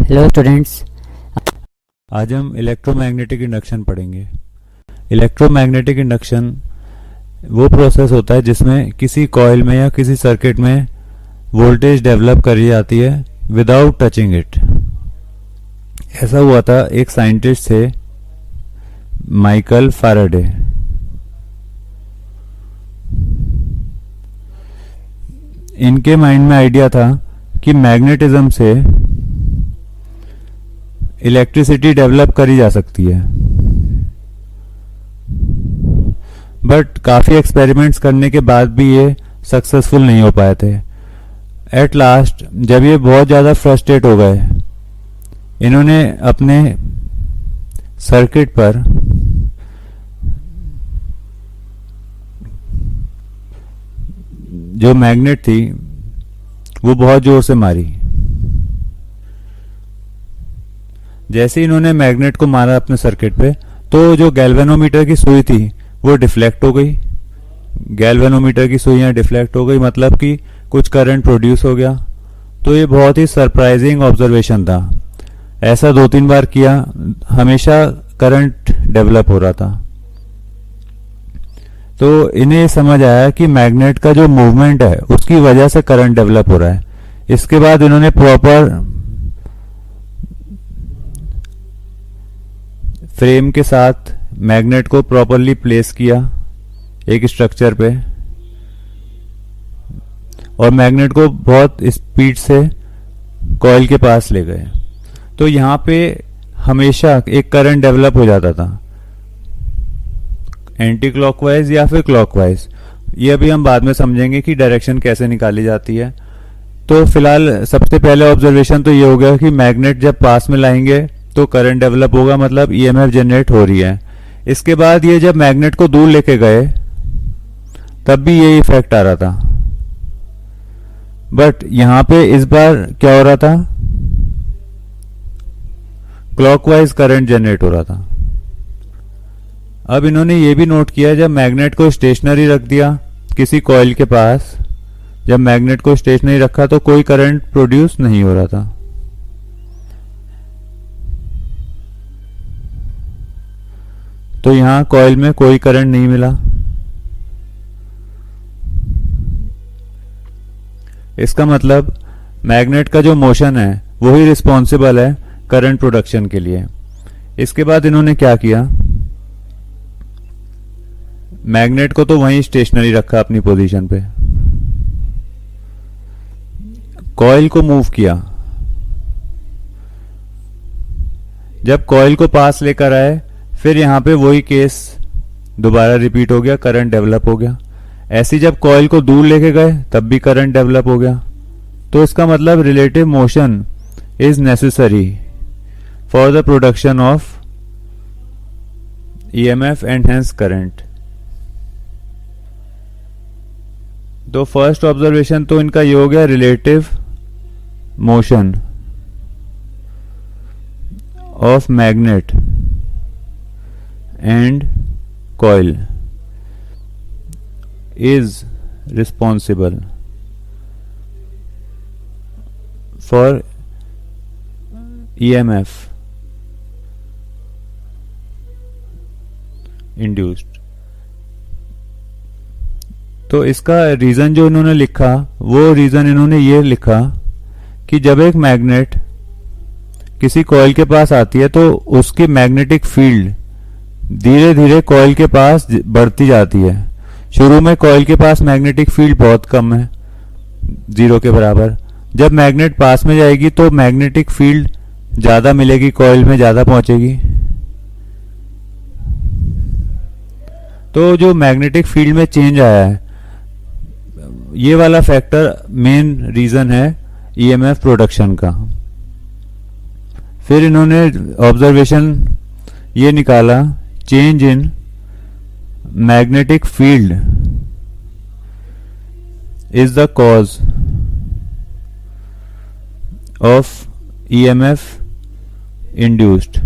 Hello students. आज हम electromagnetic induction पढ़ेंगे। इलेक्ट्रोमैग्नेटिक इंडक्शन वो प्रोसेस होता है जिसमें किसी कॉइल में या किसी सर्किट में वोल्टेज डेवलप करी जाती है विदाउट टचिंग इट। ऐसा हुआ था, एक साइंटिस्ट थे माइकल फैराडे। इनके माइंड में आइडिया था कि मैग्नेटिज्म से इलेक्ट्रिसिटी डेवलप करी जा सकती है, बट काफ़ी एक्सपेरिमेंट्स करने के बाद भी ये सक्सेसफुल नहीं हो पाए थे। एट लास्ट जब ये बहुत ज़्यादा फ्रस्ट्रेट हो गए, इन्होंने अपने सर्किट पर जो मैग्नेट थी वो बहुत ज़ोर से मारी। जैसे इन्होंने मैग्नेट को मारा अपने सर्किट पे, तो जो गैल्वेनोमीटर की सुई थी वो डिफ्लेक्ट हो गई। गैल्वेनोमीटर की सुइयां डिफ्लेक्ट हो गई, मतलब कि कुछ करंट प्रोड्यूस हो गया। तो ये बहुत ही सरप्राइजिंग ऑब्जर्वेशन था। ऐसा 2-3 बार किया, हमेशा करंट डेवलप हो रहा था। तो इन्हें समझ आया कि मैग्नेट का जो मूवमेंट है उसकी वजह से करंट डेवलप हो रहा है। इसके बाद इन्होंने प्रॉपर फ्रेम के साथ मैग्नेट को प्रॉपरली प्लेस किया एक स्ट्रक्चर पे, और मैग्नेट को बहुत स्पीड से कॉइल के पास ले गए। तो यहाँ पे हमेशा एक करंट डेवलप हो जाता था, एंटी क्लॉकवाइज या फिर क्लॉकवाइज। ये अभी हम बाद में समझेंगे कि डायरेक्शन कैसे निकाली जाती है। तो फिलहाल सबसे पहले ऑब्जर्वेशन तो ये हो गया कि मैग्नेट जब पास में लाएंगे तो करंट डेवलप होगा, मतलब ईएमएफ जनरेट हो रही है। इसके बाद ये जब मैग्नेट को दूर लेके गए तब भी ये इफेक्ट आ रहा था, बट यहां पे इस बार क्या हो रहा था, क्लॉकवाइज करंट जनरेट हो रहा था। अब इन्होंने ये भी नोट किया, जब मैग्नेट को स्टेशनरी रख दिया किसी कॉइल के पास, जब मैग्नेट को स्टेशनरी रखा तो कोई करंट प्रोड्यूस नहीं हो रहा था। तो यहां कॉइल में कोई करंट नहीं मिला। इसका मतलब मैग्नेट का जो मोशन है वही रिस्पॉन्सिबल है करंट प्रोडक्शन के लिए। इसके बाद इन्होंने क्या किया, मैग्नेट को तो वहीं स्टेशनरी रखा अपनी पोजीशन पे, कॉइल को मूव किया। जब कॉइल को पास लेकर आए, फिर यहां पे वही केस दोबारा रिपीट हो गया, करंट डेवलप हो गया। ऐसी जब कॉइल को दूर लेके गए तब भी करंट डेवलप हो गया। तो इसका मतलब relative motion is necessary for the production of EMF and hence current. तो फर्स्ट ऑब्जर्वेशन तो इनका ये हो गया, relative motion of magnet and coil is responsible for EMF induced। तो इसका रीजन जो इन्होंने लिखा, वो रीजन इन्होंने ये लिखा कि जब एक मैग्नेट किसी कॉइल के पास आती है तो उसकी मैग्नेटिक फील्ड धीरे धीरे कॉइल के पास बढ़ती जाती है। शुरू में कॉइल के पास मैग्नेटिक फील्ड बहुत कम है, 0 के बराबर। जब मैग्नेट पास में जाएगी तो मैग्नेटिक फील्ड ज्यादा मिलेगी, कॉइल में ज्यादा पहुंचेगी। तो जो मैग्नेटिक फील्ड में चेंज आया है, ये वाला फैक्टर मेन रीजन है ईएमएफ प्रोडक्शन का। फिर इन्होंने ऑब्जर्वेशन ये निकाला, change in magnetic field is the cause of EMF induced।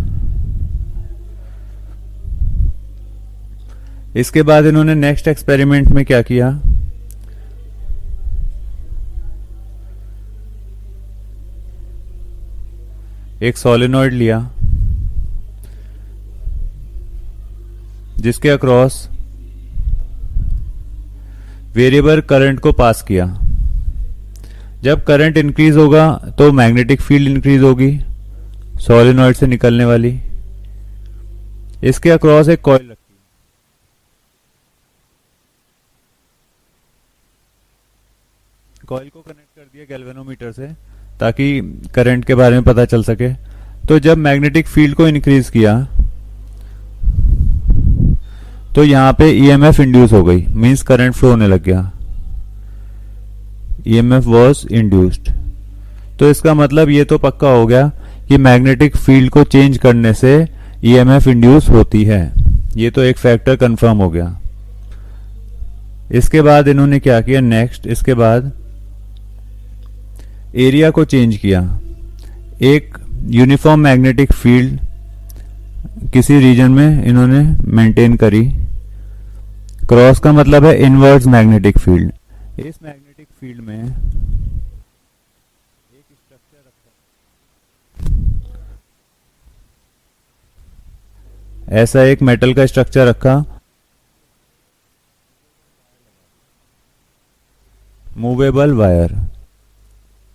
इसके बाद इन्होंने नेक्स्ट एक्सपेरिमेंट में क्या किया, एक सोलेनॉइड लिया जिसके अक्रॉस वेरिएबल करंट को पास किया। जब करंट इंक्रीज होगा तो मैग्नेटिक फील्ड इंक्रीज होगी सोलेनॉइड से निकलने वाली। इसके अक्रॉस एक कॉइल रखी, कॉइल को कनेक्ट कर दिया गैल्वेनोमीटर से ताकि करंट के बारे में पता चल सके। तो जब मैग्नेटिक फील्ड को इंक्रीज किया तो यहां पे ईएमएफ इंड्यूस हो गई, मींस करंट फ्लो होने लग गया। EMF was induced. तो इसका मतलब ये तो पक्का हो गया कि मैग्नेटिक फील्ड को चेंज करने से ईएमएफ इंड्यूस होती है। ये तो एक फैक्टर कंफर्म हो गया। इसके बाद इन्होंने क्या किया नेक्स्ट, इसके बाद एरिया को चेंज किया। एक यूनिफॉर्म मैग्नेटिक फील्ड किसी रीजन में इन्होंने मेंटेन करी। क्रॉस का मतलब है इनवर्स मैग्नेटिक फील्ड। इस मैग्नेटिक फील्ड में एक स्ट्रक्चर रखा, ऐसा एक मेटल का स्ट्रक्चर रखा, मूवेबल वायर।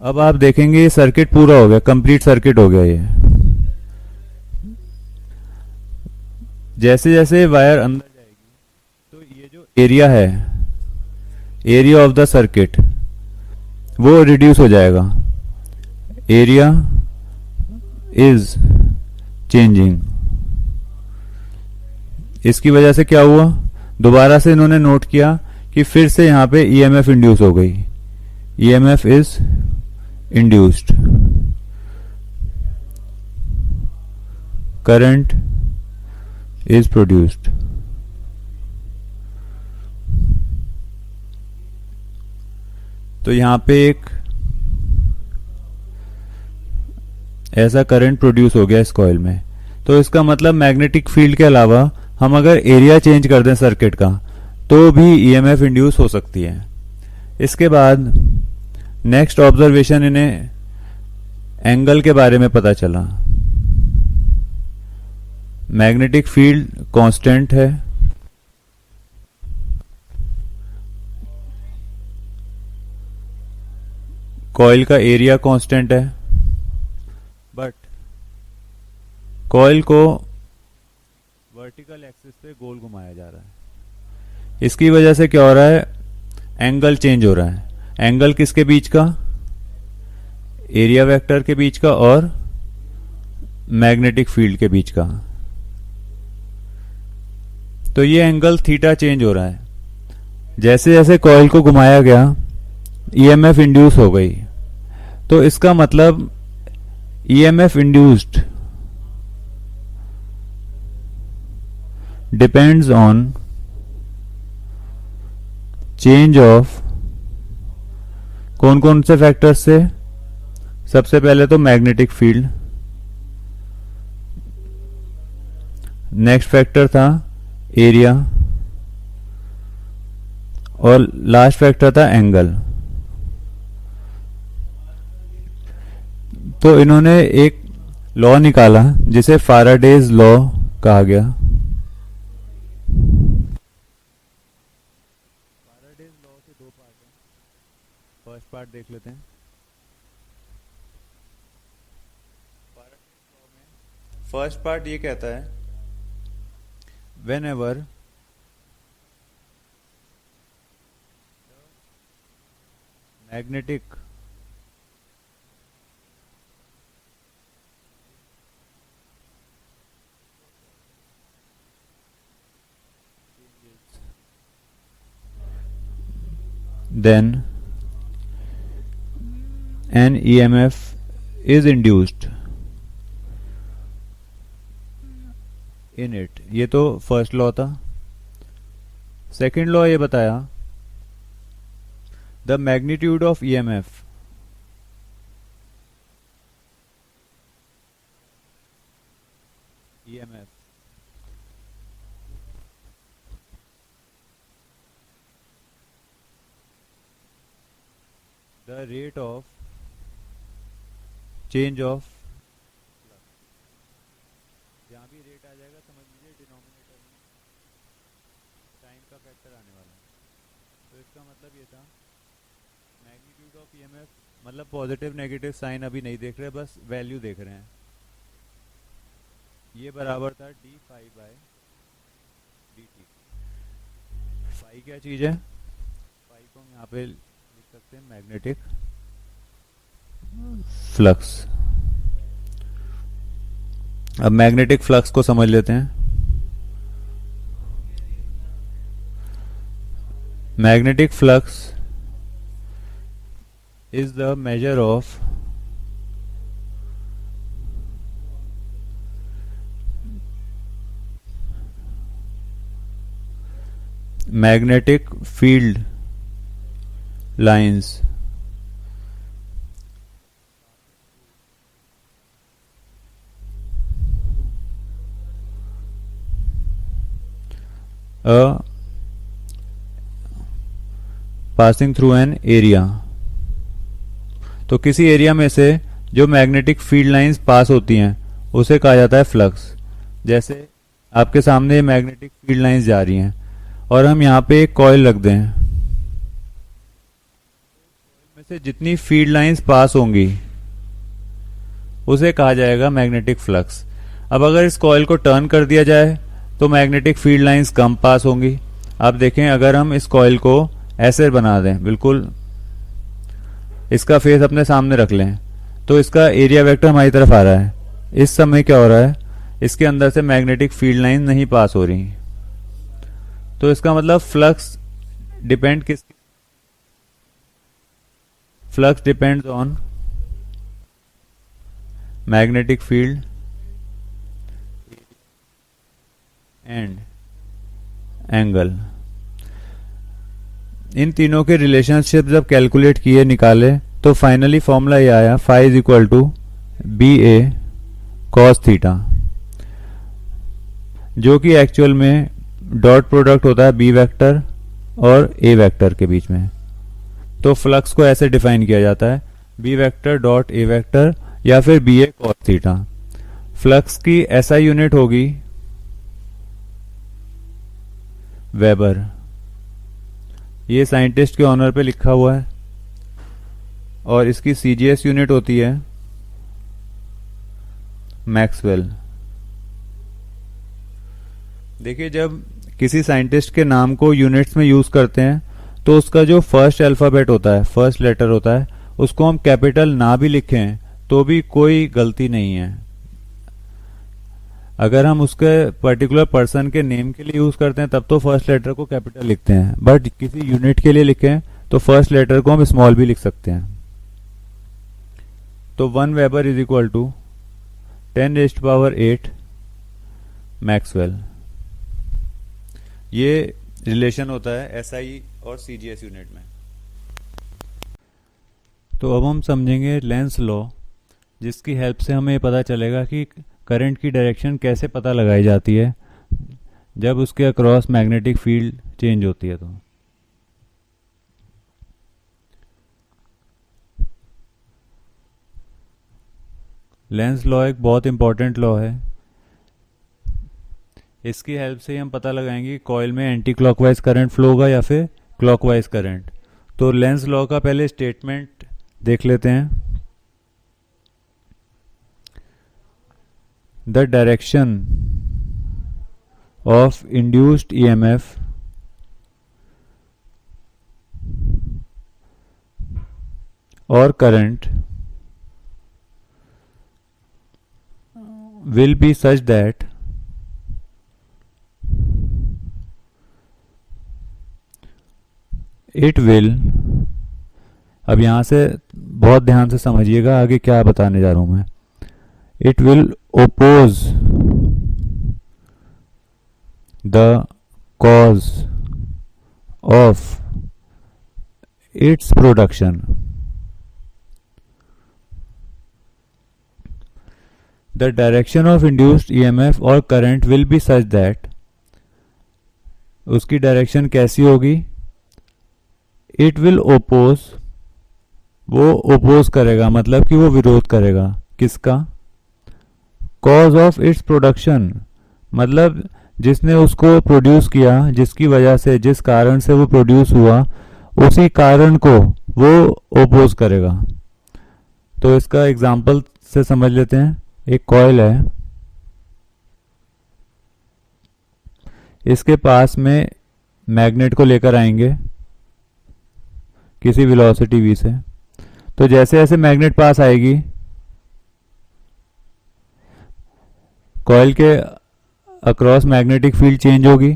अब आप देखेंगे ये सर्किट पूरा हो गया, कंप्लीट सर्किट हो गया ये। जैसे जैसे वायर अंदर जाएगी तो ये जो एरिया है, एरिया ऑफ द सर्किट, वो रिड्यूस हो जाएगा। Area is changing. इसकी वजह से क्या हुआ, दोबारा से इन्होंने नोट किया कि फिर से यहां पे ईएमएफ इंड्यूस हो गई। EMF is induced, current is produced। तो यहां पे एक ऐसा करंट प्रोड्यूस हो गया इस कॉइल में। तो इसका मतलब मैग्नेटिक फील्ड के अलावा हम अगर एरिया चेंज कर दें सर्किट का तो भी ईएमएफ इंड्यूस हो सकती है। इसके बाद नेक्स्ट ऑब्जर्वेशन, इन्हें एंगल के बारे में पता चला। मैग्नेटिक फील्ड कांस्टेंट है, कॉइल का एरिया कांस्टेंट है, बट कॉइल को वर्टिकल एक्सिस पे गोल घुमाया जा रहा है। इसकी वजह से क्या हो रहा है, एंगल चेंज हो रहा है। एंगल किसके बीच का, एरिया वेक्टर के बीच का और मैग्नेटिक फील्ड के बीच का। तो ये एंगल थीटा चेंज हो रहा है। जैसे जैसे कॉइल को घुमाया गया ईएमएफ इंड्यूस हो गई। तो इसका मतलब EMF induced depends on change of कौन कौन से फैक्टर्स से, सबसे पहले तो मैग्नेटिक फील्ड, नेक्स्ट फैक्टर था एरिया और लास्ट फैक्टर था एंगल। तो इन्होंने एक लॉ निकाला जिसे फैराडेज लॉ कहा गया। फैराडेज लॉ के दो पार्ट हैं, फर्स्ट पार्ट देख लेते हैं। फर्स्ट पार्ट ये कहता है whenever magnetic then an EMF is induced in it। ये तो फर्स्ट लॉ था। सेकेंड लॉ ये बताया the magnitude of EMF the rate of change of vector आने वाला है। तो इसका मतलब ये था मैग्नीट्यूड ऑफ ईएमएफ, मतलब पॉजिटिव नेगेटिव साइन अभी नहीं देख रहे, बस वैल्यू देख रहे हैं। ये बराबर था d phi by d t. Phi क्या चीज़ है? फाई को हम यहाँ पे लिख सकते हैं मैग्नेटिक फ्लक्स। अब मैग्नेटिक फ्लक्स को समझ लेते हैं। Magnetic flux is the measure of magnetic field lines passing through an area। तो किसी एरिया में से जो मैग्नेटिक फील्ड लाइंस पास होती हैं उसे कहा जाता है फ्लक्स। जैसे आपके सामने मैग्नेटिक फील्ड लाइंस जा रही हैं और हम यहाँ पे एक कॉइल रख दें, में से जितनी फील्ड लाइंस पास होंगी उसे कहा जाएगा मैग्नेटिक फ्लक्स। अब अगर इस कॉइल को टर्न कर दिया जाए तो मैग्नेटिक फील्ड लाइंस कम पास होंगी। आप देखें, अगर हम इस कॉइल को ऐसे बना दें, बिल्कुल इसका फेस अपने सामने रख लें, तो इसका एरिया वेक्टर हमारी तरफ आ रहा है। इस समय क्या हो रहा है, इसके अंदर से मैग्नेटिक फील्ड लाइन नहीं पास हो रही। तो इसका मतलब flux depends on magnetic field and angle. इन तीनों के रिलेशनशिप जब कैलकुलेट किए, निकाले, तो फाइनली फॉर्मूला ये आया, phi is equal to B A cos theta, जो कि एक्चुअल में डॉट प्रोडक्ट होता है बी वेक्टर और ए वेक्टर के बीच में। तो फ्लक्स को ऐसे डिफाइन किया जाता है, B vector dot A vector या फिर B A cos theta. Flux की ऐसा यूनिट होगी वेबर। ये साइंटिस्ट के ऑनर पे लिखा हुआ है। और इसकी सीजीएस यूनिट होती है मैक्सवेल। देखिए, जब किसी साइंटिस्ट के नाम को यूनिट्स में यूज करते हैं तो उसका जो फर्स्ट अल्फाबेट होता है, फर्स्ट लेटर होता है, उसको हम कैपिटल ना भी लिखें तो भी कोई गलती नहीं है। अगर हम उसके पर्टिकुलर पर्सन के नेम के लिए यूज करते हैं तब तो फर्स्ट लेटर को कैपिटल लिखते हैं, बट किसी यूनिट के लिए लिखें तो फर्स्ट लेटर को हम स्मॉल भी लिख सकते हैं। तो 1 weber is equal to 10⁸ maxwell. ये रिलेशन होता है एसआई और सीजीएस यूनिट में। तो अब हम समझेंगे लेंस लॉ, जिसकी हेल्प से हमें पता चलेगा कि करंट की डायरेक्शन कैसे पता लगाई जाती है जब उसके अक्रॉस मैग्नेटिक फील्ड चेंज होती है। तो लेंस लॉ एक बहुत इंपॉर्टेंट लॉ है। इसकी हेल्प से हम पता लगाएंगे कॉइल में एंटी क्लॉकवाइज करंट फ्लो होगा या फिर क्लॉकवाइज करंट। तो लेंस लॉ का पहले स्टेटमेंट देख लेते हैं। The direction of induced EMF or current will be such that it will, अब यहां से बहुत ध्यान से समझिएगा आगे क्या बताने जा रहा हूं मैं। It will oppose the cause of its production। The direction of induced EMF or current will be such that, उसकी डायरेक्शन कैसी होगी? It will oppose, वो ओपोज करेगा, मतलब कि वो विरोध करेगा। किसका? कॉज ऑफ इट्स प्रोडक्शन, मतलब जिसने उसको प्रोड्यूस किया, जिसकी वजह से, जिस कारण से वो प्रोड्यूस हुआ, उसी कारण को वो ओपोज करेगा। तो इसका एग्जांपल से समझ लेते हैं। एक कॉइल है, इसके पास में मैग्नेट को लेकर आएंगे किसी वेलोसिटी v से। तो जैसे जैसे मैग्नेट पास आएगी, कॉइल के अक्रॉस मैग्नेटिक फील्ड चेंज होगी,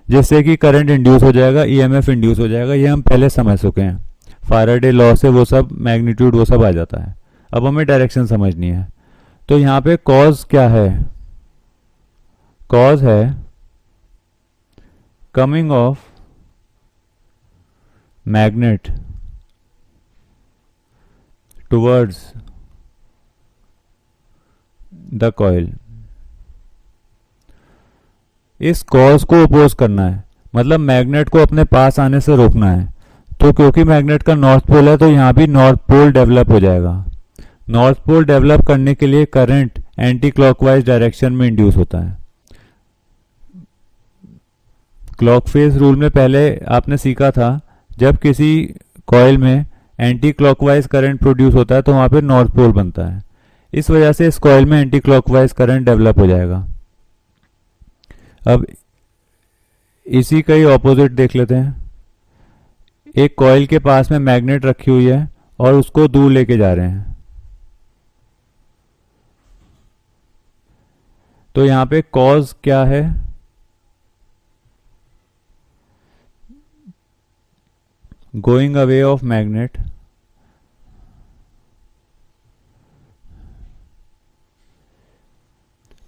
जिससे कि करंट इंड्यूस हो जाएगा, ईएमएफ इंड्यूस हो जाएगा। ये हम पहले समझ चुके हैं, फैराडे लॉ से वो सब मैग्नीट्यूड वो सब आ जाता है। अब हमें डायरेक्शन समझनी है। तो यहाँ पे कॉज क्या है? कॉज है coming of magnet towards the coil. इस कॉज को अपोज करना है, मतलब मैग्नेट को अपने पास आने से रोकना है। तो क्योंकि मैग्नेट का नॉर्थ पोल है, तो यहां भी नॉर्थ पोल डेवलप हो जाएगा। नॉर्थ पोल डेवलप करने के लिए करंट एंटी क्लॉकवाइज डायरेक्शन में इंड्यूस होता है। क्लॉक फेज रूल में पहले आपने सीखा था, जब किसी कॉइल में एंटी क्लॉकवाइज करंट प्रोड्यूस होता है तो वहां पे नॉर्थ पोल बनता है। इस वजह से इस कॉइल में एंटी क्लॉकवाइज करंट डेवलप हो जाएगा। अब इसी का ही ऑपोजिट देख लेते हैं। एक कॉइल के पास में मैग्नेट रखी हुई है और उसको दूर लेके जा रहे हैं। तो यहां पे कॉज क्या है? गोइंग अवे ऑफ मैग्नेट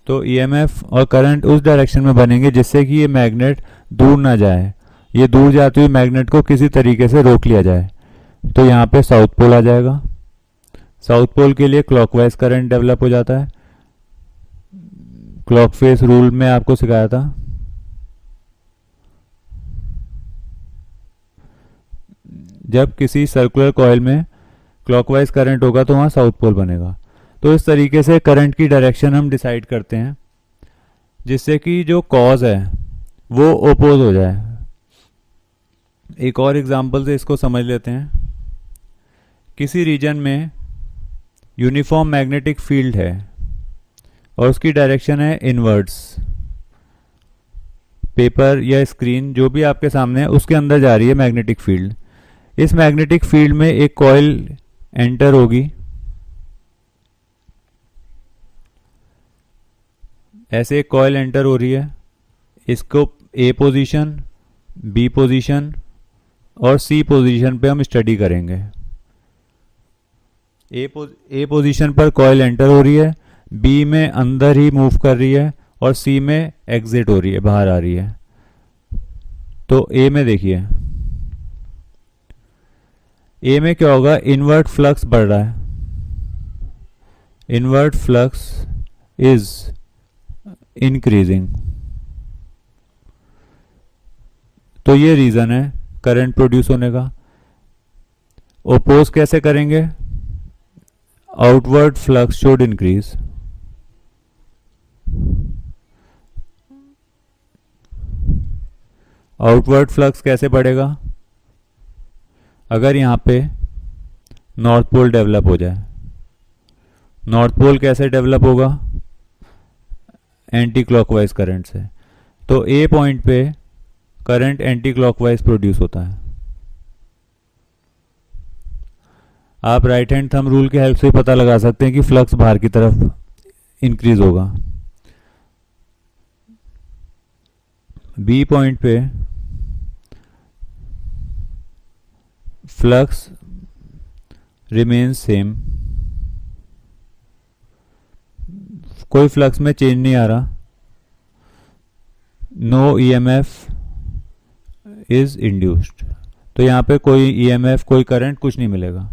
तो ईएमएफ और करंट उस डायरेक्शन में बनेंगे जिससे कि ये मैग्नेट दूर ना जाए। ये दूर जाते हुए मैग्नेट को किसी तरीके से रोक लिया जाए। तो यहाँ पे साउथ पोल आ जाएगा। साउथ पोल के लिए क्लॉकवाइज करंट डेवलप हो जाता है। क्लॉक फेस रूल में आपको सिखाया था। जब किसी सर्कुलर कॉइल में क्लॉकवाइज करंट होगा तो वहाँ साउथ पोल बनेगा। तो इस तरीके से करंट की डायरेक्शन हम डिसाइड करते हैं, जिससे कि जो कॉज है वो ओपोज हो जाए। एक और एग्जांपल से इसको समझ लेते हैं। किसी रीजन में यूनिफॉर्म मैग्नेटिक फील्ड है और उसकी डायरेक्शन है इनवर्ड्स। पेपर या स्क्रीन जो भी आपके सामने है उसके अंदर जा रही है मैग्नेटिक फील्ड। इस मैग्नेटिक फील्ड में एक कॉइल एंटर होगी। ऐसे एक कॉइल एंटर हो रही है। इसको ए पोजीशन, बी पोजीशन और सी पोजीशन पे हम स्टडी करेंगे। ए पोजीशन पर कॉइल एंटर हो रही है, बी में अंदर ही मूव कर रही है और सी में एग्जिट हो रही है, बाहर आ रही है। तो ए में देखिए, ए में क्या होगा? इनवर्ट फ्लक्स बढ़ रहा है। Inward flux is increasing. तो ये रीजन है करंट प्रोड्यूस होने का। ओपोज कैसे करेंगे? Outward flux should increase. Outward flux कैसे बढ़ेगा? अगर यहां पे नॉर्थ पोल डेवलप हो जाए। नॉर्थ पोल कैसे डेवलप होगा? एंटी क्लॉकवाइज करंट से। तो ए पॉइंट पे करंट एंटी क्लॉकवाइज प्रोड्यूस होता है। आप राइट हैंड थंब रूल की हेल्प से पता लगा सकते हैं कि फ्लक्स बाहर की तरफ इंक्रीज होगा। बी पॉइंट पे फ्लक्स रिमेन्स सेम। कोई फ्लक्स में चेंज नहीं आ रहा। No EMF is induced. तो यहां पे कोई ईएमएफ, कोई करंट, कुछ नहीं मिलेगा।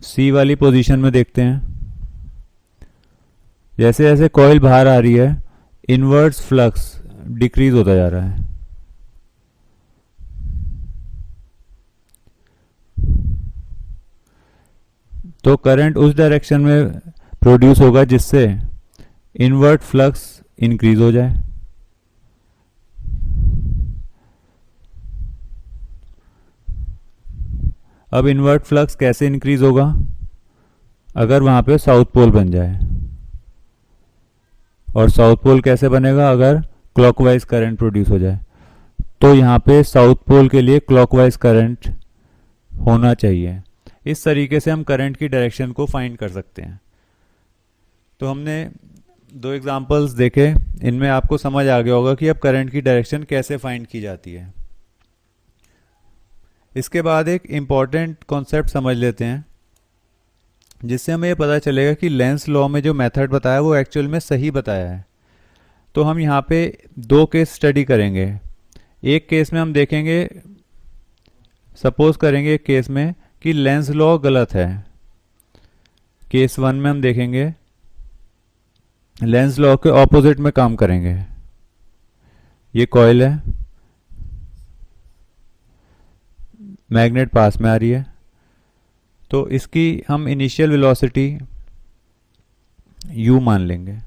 सी वाली पोजीशन में देखते हैं। जैसे जैसे कॉइल बाहर आ रही है, इनवर्स फ्लक्स डिक्रीज होता जा रहा है। तो करंट उस डायरेक्शन में प्रोड्यूस होगा जिससे इनवर्ट फ्लक्स इंक्रीज हो जाए। अब इन्वर्ट फ्लक्स कैसे इंक्रीज होगा? अगर वहां पे साउथ पोल बन जाए, और साउथ पोल कैसे बनेगा? अगर क्लॉकवाइज करंट प्रोड्यूस हो जाए। तो यहाँ पे साउथ पोल के लिए क्लॉकवाइज करंट होना चाहिए। इस तरीके से हम करंट की डायरेक्शन को फाइंड कर सकते हैं। तो हमने दो एग्जांपल्स देखे, इनमें आपको समझ आ गया होगा कि अब करंट की डायरेक्शन कैसे फाइंड की जाती है। इसके बाद एक इम्पॉर्टेंट कॉन्सेप्ट समझ लेते हैं, जिससे हमें ये पता चलेगा कि लेंस लॉ में जो मेथड बताया वो एक्चुअल में सही बताया है। तो हम यहाँ पे दो केस स्टडी करेंगे। एक केस में हम देखेंगे, सपोज करेंगे एक केस में कि लेंस लॉ गलत है। केस 1 में हम देखेंगे लेंस लॉ के ऑपोजिट में काम करेंगे। ये कॉइल है, मैग्नेट पास में आ रही है, तो इसकी हम इनिशियल वेलोसिटी u मान लेंगे।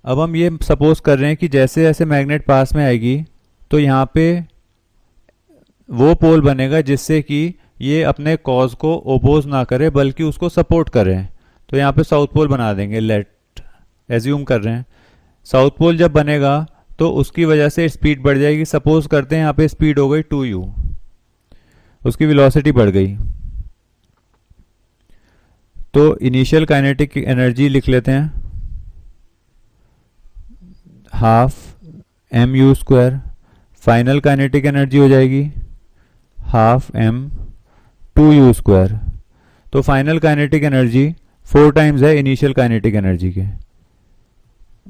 अब हम ये सपोज कर रहे हैं कि जैसे जैसे मैग्नेट पास में आएगी तो यहाँ पे वो पोल बनेगा जिससे कि ये अपने कॉज को ओपोज ना करे बल्कि उसको सपोर्ट करे। तो यहाँ पे साउथ पोल बना देंगे, लेट एज्यूम कर रहे हैं। साउथ पोल जब बनेगा तो उसकी वजह से स्पीड बढ़ जाएगी। सपोज करते हैं यहाँ पे स्पीड हो गई 2u, उसकी वेलोसिटी बढ़ गई। तो इनिशियल काइनेटिक एनर्जी लिख लेते हैं, half mu square. Final kinetic energy हो जाएगी हाफ m 2u स्क्वायर। तो फाइनल काइनेटिक एनर्जी 4 टाइम्स है इनिशियल काइनेटिक एनर्जी के,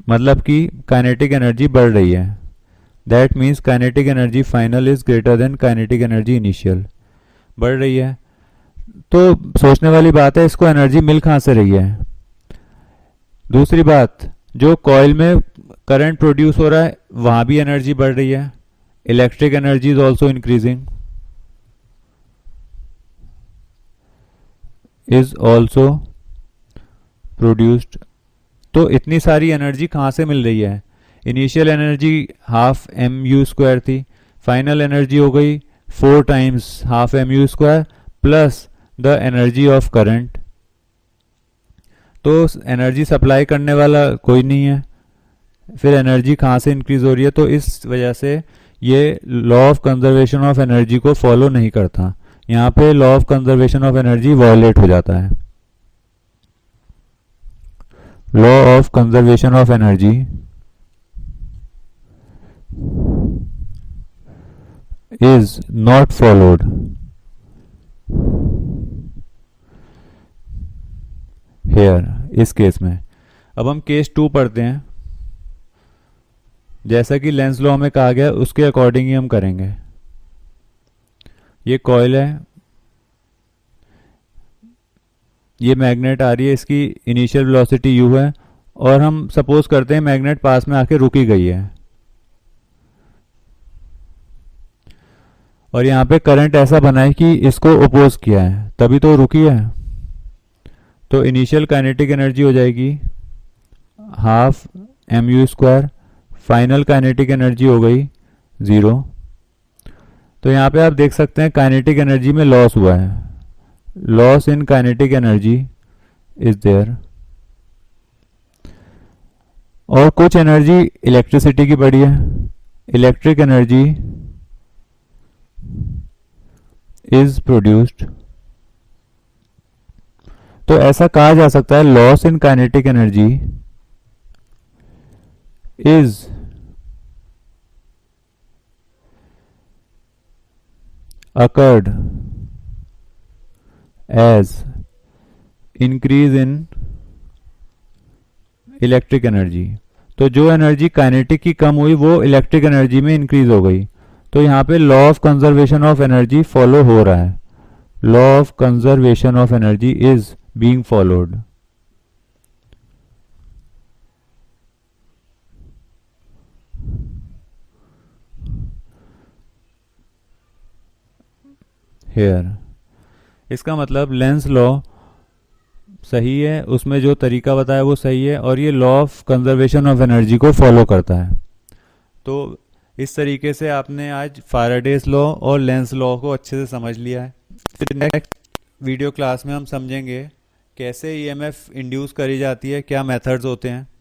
मतलब कि काइनेटिक एनर्जी बढ़ रही है। That means kinetic energy final is greater than kinetic energy initial, बढ़ रही है। तो सोचने वाली बात है, इसको एनर्जी मिल कहाँ से रही है? दूसरी बात, जो कॉइल में करंट प्रोड्यूस हो रहा है वहां भी एनर्जी बढ़ रही है। Electric energy is also increasing, is also produced. तो इतनी सारी एनर्जी कहाँ से मिल रही है? Initial energy half mu square थी, फाइनल एनर्जी हो गई 4 times half mu square plus the energy of current. तो एनर्जी सप्लाई करने वाला कोई नहीं है, फिर एनर्जी कहाँ से इंक्रीज हो रही है? तो इस वजह से ये law of conservation of energy को फॉलो नहीं करता। यहाँ पे law of conservation of energy violate हो जाता है। Law of conservation of energy is not followed. Here, इस केस में। अब हम केस 2 पढ़ते हैं। जैसा कि लेंस लॉ में कहा गया उसके अकॉर्डिंग ही हम करेंगे। ये कॉइल है, ये मैग्नेट आ रही है, इसकी इनिशियल वेलोसिटी u है, और हम सपोज करते हैं मैग्नेट पास में आके रुकी गई है, और यहाँ पे करंट ऐसा बना है कि इसको ओपोज किया है, तभी तो रुकी है। तो इनिशियल काइनेटिक एनर्जी हो जाएगी half mu square, final kinetic energy हो गई 0। तो यहाँ पे आप देख सकते हैं काइनेटिक एनर्जी में लॉस हुआ है, loss in kinetic energy is there. और कुछ एनर्जी इलेक्ट्रिसिटी की बढ़ी है, इलेक्ट्रिक एनर्जी इज प्रोड्यूस्ड। तो ऐसा कहा जा सकता है loss in kinetic energy is occurred as increase in electric energy. तो जो एनर्जी काइनेटिक की कम हुई वो इलेक्ट्रिक एनर्जी में इंक्रीज हो गई। तो यहाँ पे law of conservation of energy follow हो रहा है, law of conservation of energy is being followed. Here, इसका मतलब लेंस लॉ सही है, उसमें जो तरीका बताया वो सही है, और ये law of conservation of energy को फॉलो करता है। तो इस तरीके से आपने आज फाराडेज लॉ और लेंस लॉ को अच्छे से समझ लिया है। फिर नेक्स्ट वीडियो क्लास में हम समझेंगे कैसे ईएमएफ इंड्यूस करी जाती है, क्या मेथड्स होते हैं।